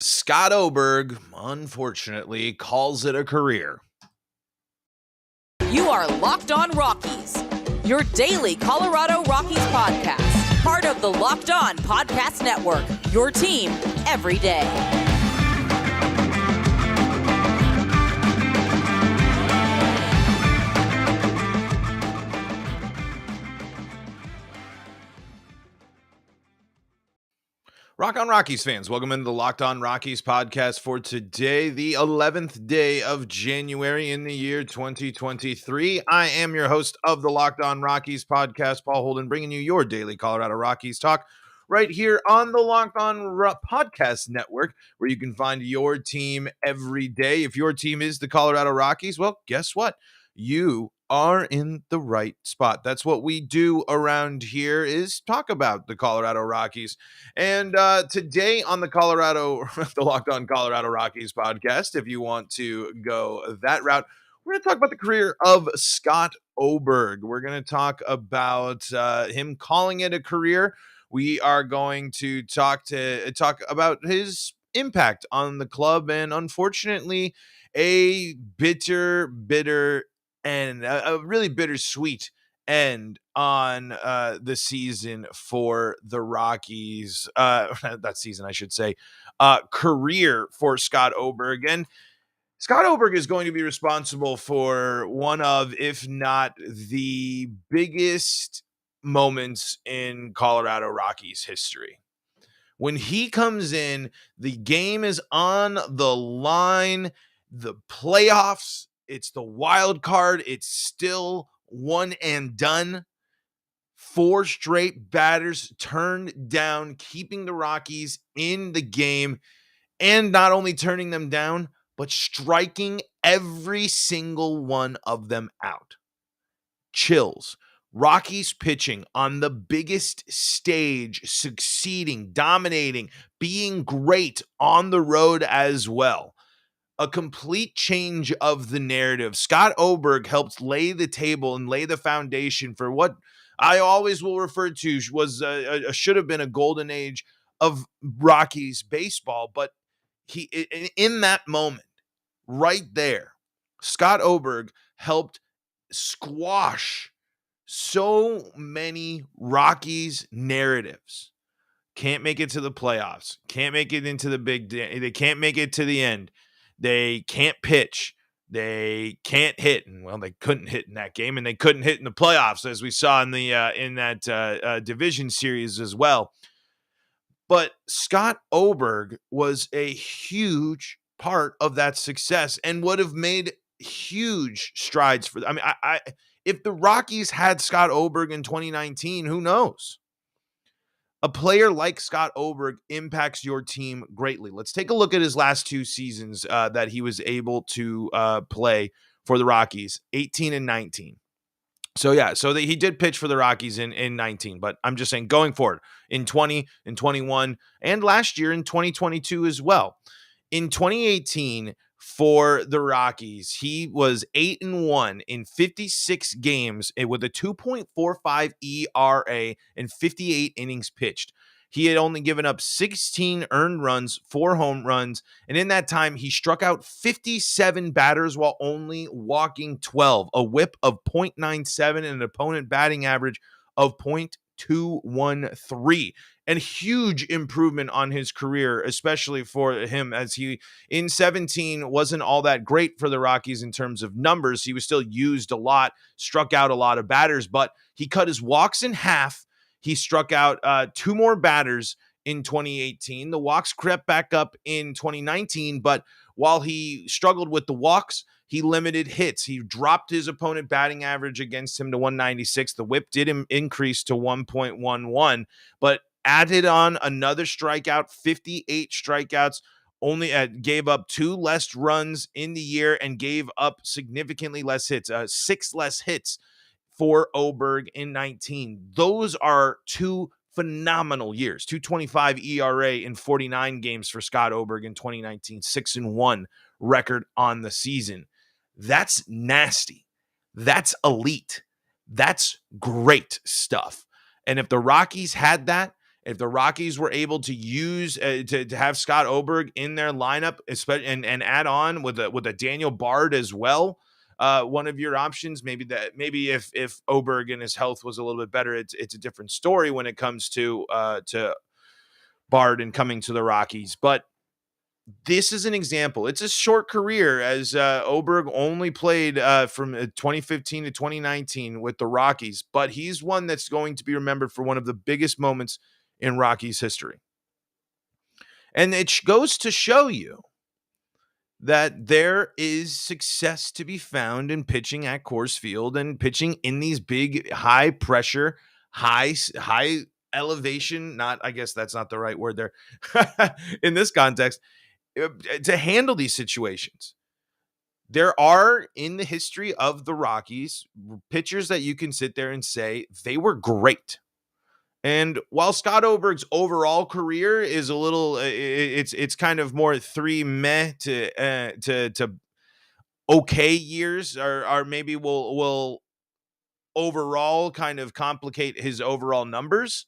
Scott Oberg, unfortunately, calls it a career. You are Locked On Rockies, your daily Colorado Rockies podcast. Part of the Locked On Podcast Network, your team every day. Rock on Rockies fans, welcome into the Locked On Rockies podcast for today, the 11th day of January in the year 2023. I am your host of the Locked On Rockies podcast, Paul Holden, bringing you your daily Colorado Rockies talk right here on the Locked On Podcast Network, where you can find your team every day. If your team is the Colorado Rockies, well, guess what? You are in the right spot. That's what we do around here, is talk about the Colorado Rockies. And today on the Locked On Colorado Rockies podcast, if you want to go that route, we're going to talk about the career of Scott Oberg. We're going to talk about him calling it a career. We are going to talk about his impact on the club, and unfortunately, a bitter and a really bittersweet end on the season for the Rockies. That season, I should say, career for Scott Oberg. And Scott Oberg is going to be responsible for one of, if not the biggest moments in Colorado Rockies history. When he comes in, the game is on the line, the playoffs, it's the wild card, it's still one and done. 4 straight batters turned down, keeping the Rockies in the game, and not only turning them down, but striking every single one of them out. Chills. Rockies pitching on the biggest stage, succeeding, dominating, being great on the road as well. A complete change of the narrative. Scott Oberg helped lay the table and lay the foundation for what I always will refer to was should have been a golden age of Rockies baseball. But in that moment, right there, Scott Oberg helped squash so many Rockies narratives. Can't make it to the playoffs. Can't make it into the big day. They can't make it to the end. They can't pitch. They can't hit. And, well, they couldn't hit in that game, and they couldn't hit in the playoffs, as we saw in the in that division series as well. But Scott Oberg was a huge part of that success and would have made huge strides for them. I mean, if the Rockies had Scott Oberg in 2019, who knows? A player like Scott Oberg impacts your team greatly. Let's take a look at his last 2 seasons that he was able to play for the Rockies, 18 and 19. So, yeah, he did pitch for the Rockies in 19, but I'm just saying going forward in 20 and 21 and last year in 2022 as well. In 2018, for the Rockies, he was 8-1 in 56 games with a 2.45 ERA and 58 innings pitched. He had only given up 16 earned runs, 4 home runs, and in that time, he struck out 57 batters while only walking 12, a whip of .97 and an opponent batting average of .213. And huge improvement on his career, especially for him, as he in 17 wasn't all that great for the Rockies in terms of numbers. He was still used a lot, struck out a lot of batters, but he cut his walks in half. He struck out 2 more batters in 2018. The walks crept back up in 2019, but while he struggled with the walks, he limited hits. He dropped his opponent batting average against him to 196. The whip did increase to 1.11, but added on another strikeout, 58 strikeouts, only gave up 2 less runs in the year and gave up significantly less hits, 6 less hits for Oberg in 19. Those are 2 phenomenal years. 2.25 ERA in 49 games for Scott Oberg in 2019, 6-1 record on the season. That's nasty. That's elite. That's great stuff. And if the Rockies had that, If the Rockies were able to use to have Scott Oberg in their lineup, especially and add on with a Daniel Bard as well, one of your options, maybe if Oberg and his health was a little bit better, it's a different story when it comes to Bard and coming to the Rockies. But this is an example. It's a short career, as Oberg only played from 2015 to 2019 with the Rockies, but he's one that's going to be remembered for one of the biggest moments in Rockies history. And it goes to show you that there is success to be found in pitching at Coors Field and pitching in these big, high pressure, high elevation. Not, I guess that's not the right word there in this context, to handle these situations. There are, in the history of the Rockies, pitchers that you can sit there and say they were great. And while Scott Oberg's overall career is a little, it's kind of more three meh to okay years, or maybe will overall kind of complicate his overall numbers.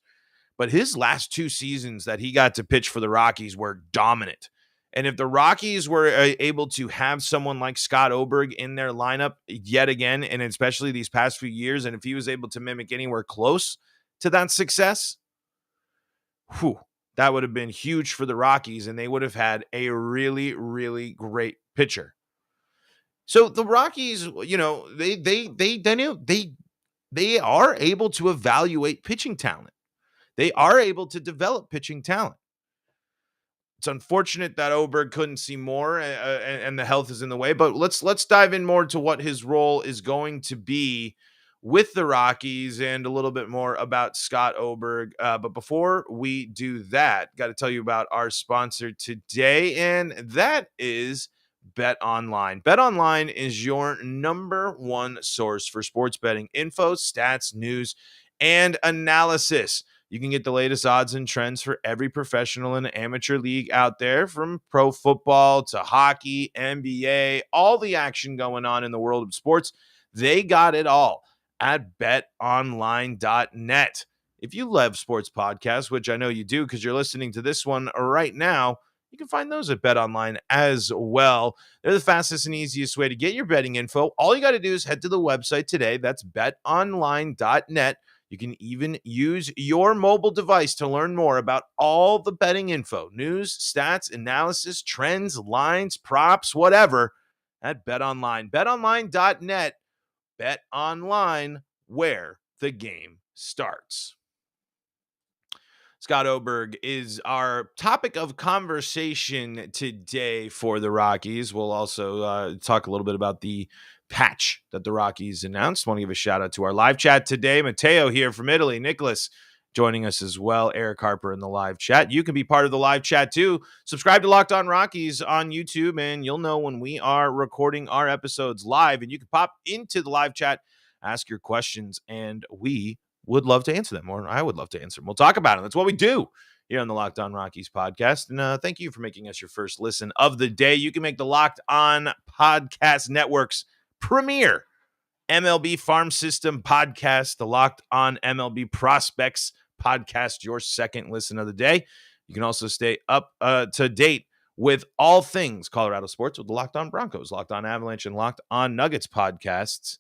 But his last two seasons that he got to pitch for the Rockies were dominant. And if the Rockies were able to have someone like Scott Oberg in their lineup yet again, and especially these past few years, and if he was able to mimic anywhere close to that success, that would have been huge for the Rockies, and they would have had a really, really great pitcher. So the Rockies, they are able to evaluate pitching talent. They are able to develop pitching talent. It's unfortunate that Oberg couldn't see more, and the health is in the way. But let's dive in more to what his role is going to be with the Rockies and a little bit more about Scott Oberg. But before we do that, got to tell you about our sponsor today, and that is BetOnline. BetOnline is your number one source for sports betting info, stats, news, and analysis. You can get the latest odds and trends for every professional and amateur league out there, from pro football to hockey, NBA, all the action going on in the world of sports. They got it all at betonline.net. If you love sports podcasts, which I know you do because you're listening to this one right now, you can find those at BetOnline as well. They're the fastest and easiest way to get your betting info. All you got to do is head to the website today. That's betonline.net. You can even use your mobile device to learn more about all the betting info, news, stats, analysis, trends, lines, props, whatever, at BetOnline. BetOnline.net. BetOnline, where the game starts. Scott Oberg is our topic of conversation today for the Rockies. We'll also talk a little bit about the patch that the Rockies announced. Want to give a shout out to our live chat today. Matteo here from Italy. Nicholas joining us as well. Eric Harper in the live chat. You can be part of the live chat too. Subscribe to Locked On Rockies on YouTube, and you'll know when we are recording our episodes live. And you can pop into the live chat, ask your questions, and we would love to answer them, or I would love to answer them. We'll talk about them. That's what we do here on the Locked On Rockies podcast. And thank you for making us your first listen of the day. You can make the Locked On Podcast Network's premier MLB Farm System podcast, the Locked On MLB Prospects podcast, your second listen of the day. You can also stay up to date with all things Colorado sports with the Locked On Broncos, Locked On Avalanche, and Locked On Nuggets podcasts.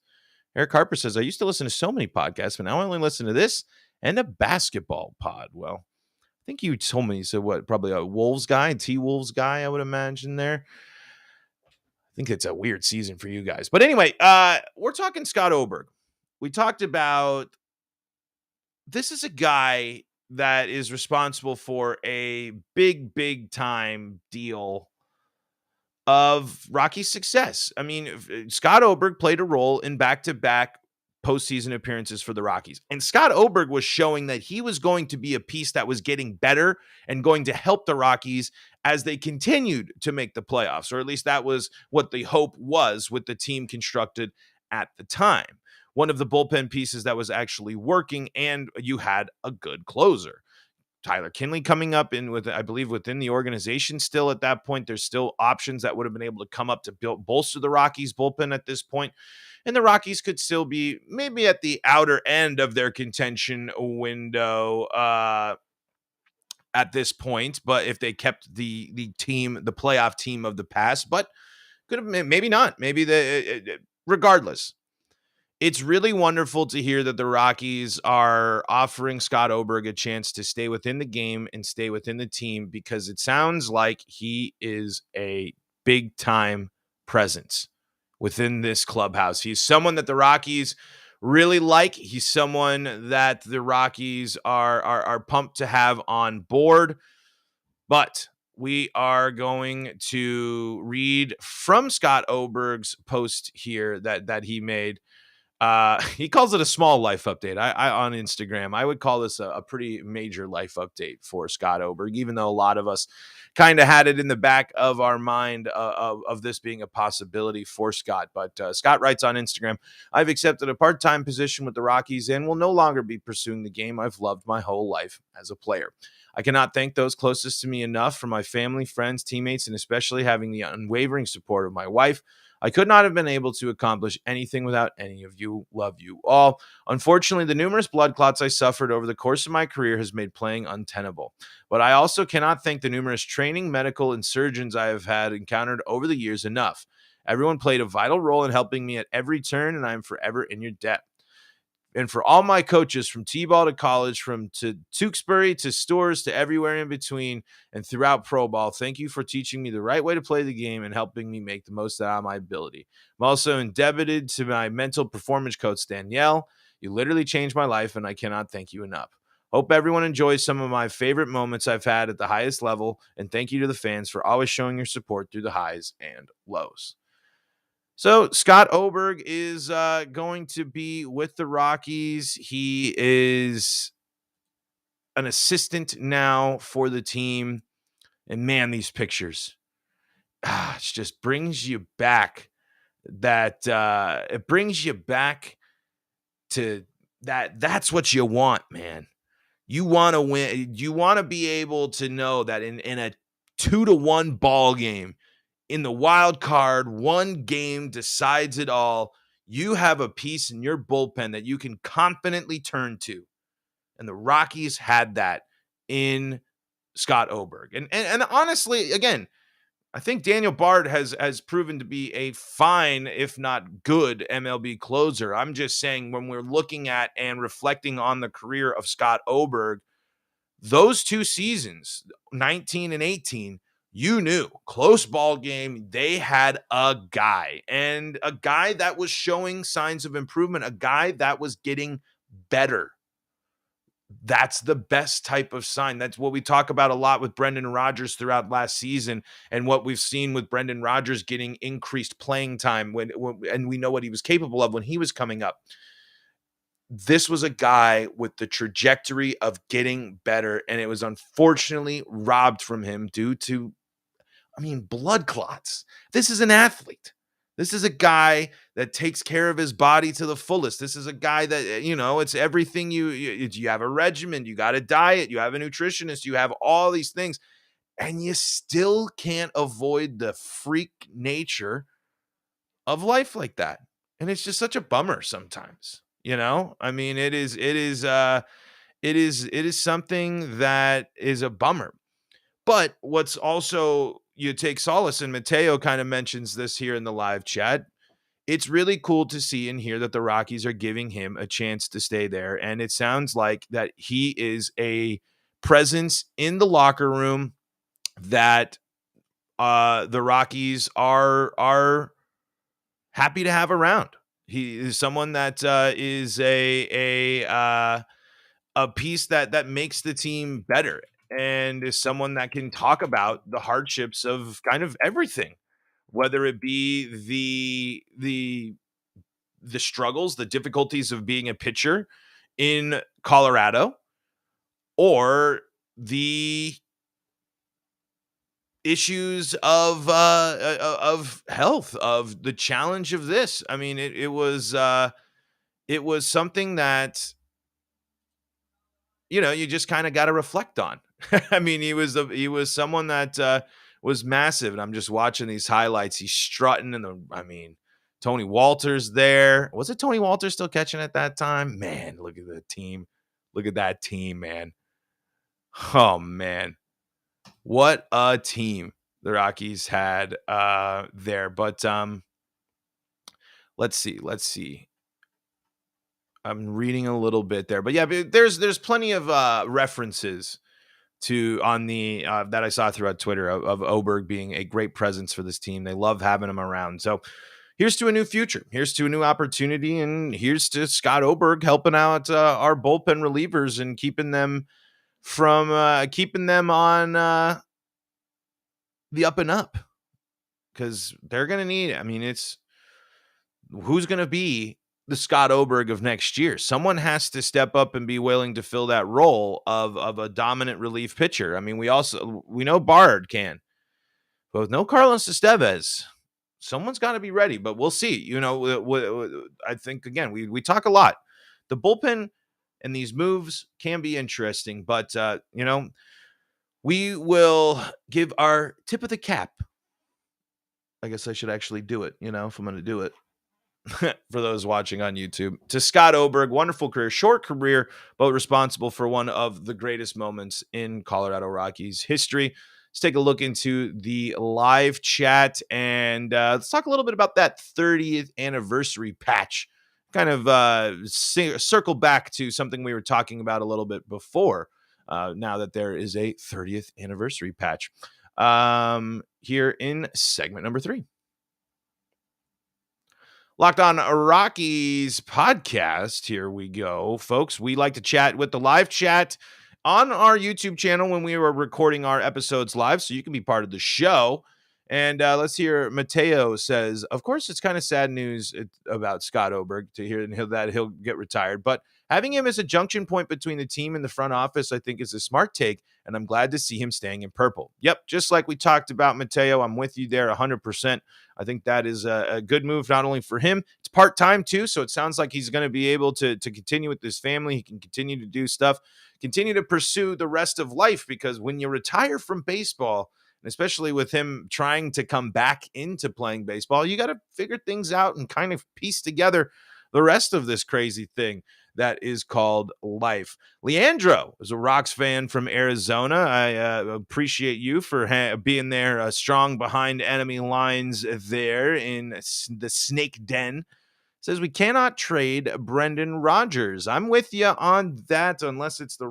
Eric Harper says, I used to listen to so many podcasts, but now I only listen to this and a basketball pod. Well, I think you told me, so what, probably a Wolves guy, T-Wolves guy, I would imagine there. I think it's a weird season for you guys. But anyway, we're talking Scott Oberg. We talked about, this is a guy that is responsible for a big time deal of Rocky's success. I mean, Scott Oberg played a role in back-to-back postseason appearances for the Rockies. And Scott Oberg was showing that he was going to be a piece that was getting better and going to help the Rockies as they continued to make the playoffs, or at least that was what the hope was with the team constructed at the time. One of the bullpen pieces that was actually working, and you had a good closer. Tyler Kinley coming up in with, I believe, within the organization still at that point. There's still options that would have been able to come up to bolster the Rockies bullpen at this point. And the Rockies could still be maybe at the outer end of their contention window at this point, but if they kept the playoff team of the past, but could have, maybe not. Maybe regardless. It's really wonderful to hear that the Rockies are offering Scott Oberg a chance to stay within the game and stay within the team, because it sounds like he is a big time presence within this clubhouse. He's someone that the Rockies really like. He's someone that the Rockies are pumped to have on board. But we are going to read from Scott Oberg's post here that he made. He calls it a small life update. I on Instagram, I would call this a pretty major life update for Scott Oberg, even though a lot of us kind of had it in the back of our mind of this being a possibility for Scott. But Scott writes on Instagram, I've accepted a part-time position with the Rockies and will no longer be pursuing the game I've loved my whole life as a player. I cannot thank those closest to me enough for my family, friends, teammates, and especially having the unwavering support of my wife. I could not have been able to accomplish anything without any of you. Love you all. Unfortunately, the numerous blood clots I suffered over the course of my career has made playing untenable. But I also cannot thank the numerous training, medical, and surgeons I have had encountered over the years enough. Everyone played a vital role in helping me at every turn, and I am forever in your debt. And for all my coaches, from T-ball to college, to Tewksbury to Stores to everywhere in between and throughout pro ball, thank you for teaching me the right way to play the game and helping me make the most out of my ability. I'm also indebted to my mental performance coach, Danielle. You literally changed my life, and I cannot thank you enough. Hope everyone enjoys some of my favorite moments I've had at the highest level, and thank you to the fans for always showing your support through the highs and lows. So Scott Oberg is going to be with the Rockies. He is an assistant now for the team. And man, these pictures, it just brings you back it brings you back to that. That's what you want, man. You want to win. You want to be able to know that in a 2-1 ball game, in the wild card, one game decides it all. You have a piece in your bullpen that you can confidently turn to. And the Rockies had that in Scott Oberg. And honestly, again, I think Daniel Bard has proven to be a fine, if not good, MLB closer. I'm just saying, when we're looking at and reflecting on the career of Scott Oberg, those 2 seasons, 19 and 18, you knew, close ball game, they had a guy, and a guy that was showing signs of improvement, a guy that was getting better. That's the best type of sign. That's what we talk about a lot with Brendan Rodgers throughout last season, and what we've seen with Brendan Rodgers getting increased playing time and we know what he was capable of when he was coming up. This was a guy with the trajectory of getting better, and it was unfortunately robbed from him due to, blood clots. This is an athlete. This is a guy that takes care of his body to the fullest. This is a guy that, it's everything. You have a regimen, you got a diet, you have a nutritionist, you have all these things, and you still can't avoid the freak nature of life like that. And it's just such a bummer sometimes. It is something that is a bummer. But what's also, you take solace, and Mateo kind of mentions this here in the live chat. It's really cool to see and hear that the Rockies are giving him a chance to stay there. And it sounds like that he is a presence in the locker room that the Rockies are happy to have around. He is someone that is a piece that makes the team better, and is someone that can talk about the hardships of kind of everything, whether it be the struggles, the difficulties of being a pitcher in Colorado, or the issues of health, of the challenge of this. It was something that, you just kind of got to reflect on. He was someone that was massive, and I'm just watching these highlights. He's strutting, and Tony Walter's there. Was it Tony Walter still catching at that time? Man, look at the team. Look at that team, man. Oh, man. What a team the Rockies had there. But let's see. I'm reading a little bit there. But yeah, there's plenty of references to on the that I saw throughout Twitter of Oberg being a great presence for this team. They love having him around. So here's to a new future. Here's to a new opportunity. And here's to Scott Oberg helping out our bullpen relievers and keeping them on the up and up, because they're going to need it. I mean, it's who's going to be the Scott Oberg of next year. Someone has to step up and be willing to fill that role of a dominant relief pitcher. I mean, we know Bard can, but with no Carlos Estevez, someone's got to be ready. But we'll see. I think again we talk a lot. The bullpen and these moves can be interesting, but we will give our tip of the cap. I guess I should actually do it, if I'm going to do it. For those watching on YouTube, to Scott Oberg, wonderful career, short career, but responsible for one of the greatest moments in Colorado Rockies history. Let's take a look into the live chat and let's talk a little bit about that 30th anniversary patch. Kind of circle back to something we were talking about a little bit before. Now that there is a 30th anniversary patch here in segment number 3. Locked On Rockies podcast. Here we go, folks. We like to chat with the live chat on our YouTube channel when we were recording our episodes live, so you can be part of the show. And let's hear Mateo says, of course, it's kind of sad news about Scott Oberg to hear that he'll get retired, but having him as a junction point between the team and the front office, I think, is a smart take, and I'm glad to see him staying in purple. Yep, just like we talked about, Mateo, I'm with you there 100%. I think that is a good move, not only for him, it's part-time too, so it sounds like he's going to be able to continue with his family. He can continue to do stuff, continue to pursue the rest of life, because when you retire from baseball, and especially with him trying to come back into playing baseball, you got to figure things out and kind of piece together the rest of this crazy thing that is called life. Leandro is a Rocks fan from Arizona. I appreciate you for being there strong behind enemy lines there in the Snake Den. Says we cannot trade Brendan Rodgers. I'm with you on that, unless it's the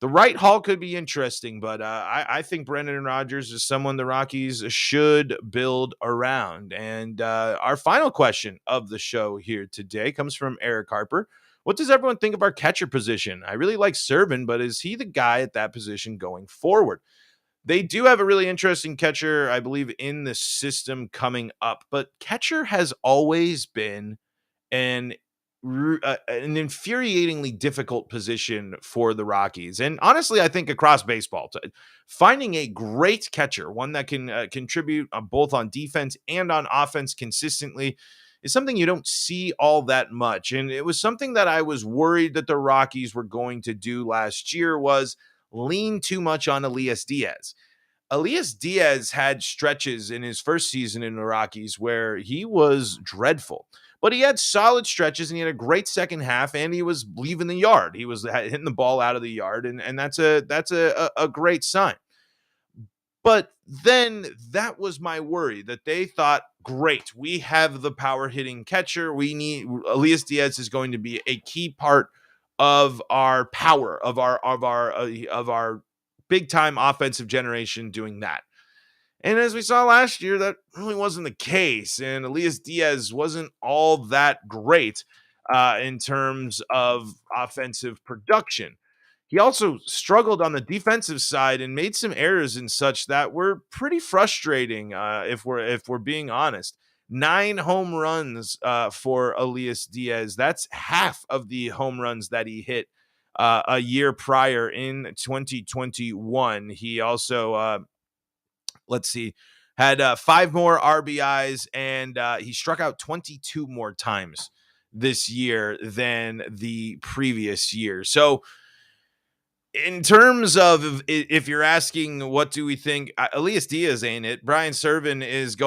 right haul could be interesting, but I think Brendan Rodgers is someone the Rockies should build around. And our final question of the show here today comes from Eric Harper. What does everyone think of our catcher position? I really like Servin, but is he the guy at that position going forward? They do have a really interesting catcher, I believe, in the system coming up, but catcher has always been an infuriatingly difficult position for the Rockies. And honestly, I think across baseball, finding a great catcher, one that can contribute both on defense and on offense consistently, is something you don't see all that much. And it was something that I was worried that the Rockies were going to do last year, was lean too much on Elias Diaz. Elias Diaz had stretches in his first season in the Rockies where he was dreadful, but he had solid stretches and he had a great second half, and he was leaving the yard. He was hitting the ball out of the yard, and that's a great sign. But then that was my worry, that they thought, great, we have the power hitting catcher. We need Elias Diaz is going to be a key part of our power, of our big time offensive generation doing that. And as we saw last year, that really wasn't the case. And Elias Diaz wasn't all that great in terms of offensive production. He also struggled on the defensive side and made some errors and such that were pretty frustrating, if we're being honest. 9 home runs for Elias Diaz. That's half of the home runs that he hit a year prior in 2021. He also, had 5 more RBIs, and he struck out 22 more times this year than the previous year. So in terms of, if you're asking what do we think, Elias Diaz ain't it. Brian Servin is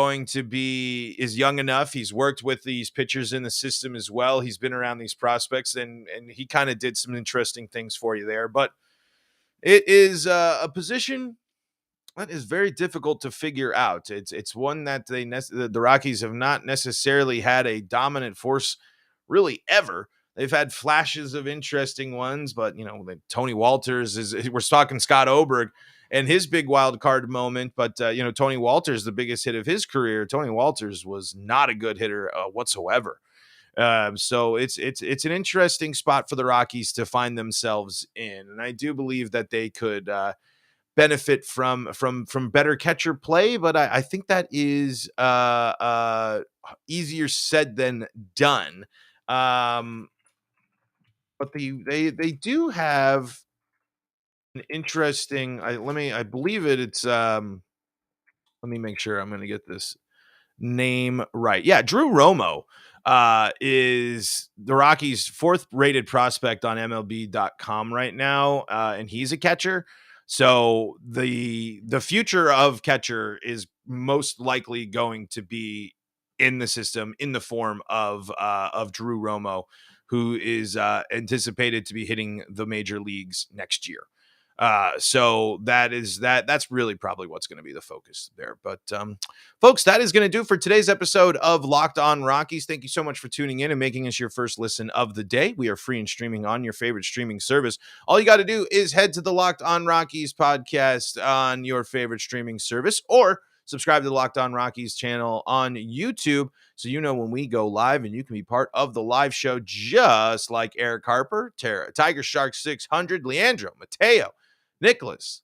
young enough. He's worked with these pitchers in the system as well. He's been around these prospects, and he kind of did some interesting things for you there. But It is a position that is very difficult to figure out. It's one that the Rockies have not necessarily had a dominant force really ever. They've had flashes of interesting ones, but Tony Walters we're talking Scott Oberg and his big wild card moment. But Tony Walters, the biggest hit of his career. Tony Walters was not a good hitter whatsoever. So it's an interesting spot for the Rockies to find themselves in, and I do believe that they could benefit from better catcher play, but I think that is easier said than done. But they do have an interesting. I believe it's let me make sure I'm going to get this name right. Yeah, Drew Romo is the Rockies' fourth rated prospect on MLB.com right now, and he's a catcher. So the future of catcher is most likely going to be in the system in the form of Drew Romo, who is anticipated to be hitting the major leagues next year. So that's really probably what's going to be the focus there. But folks, that is going to do for today's episode of Locked On Rockies. Thank you so much for tuning in and making us your first listen of the day. We are free and streaming on your favorite streaming service. All you got to do is head to the Locked On Rockies podcast on your favorite streaming service, or subscribe to the Locked On Rockies channel on YouTube, so you know when we go live, and you can be part of the live show just like Eric Harper, Tara, Tiger Shark 600, Leandro, Mateo, Nicholas,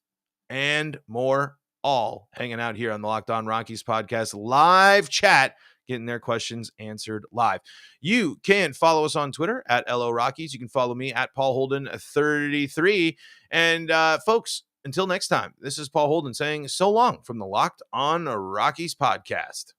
and more, all hanging out here on the Locked On Rockies podcast live chat, getting their questions answered live. You can follow us on Twitter at LO Rockies. You can follow me at Paul Holden 33. And folks, until next time, this is Paul Holden saying so long from the Locked On Rockies podcast.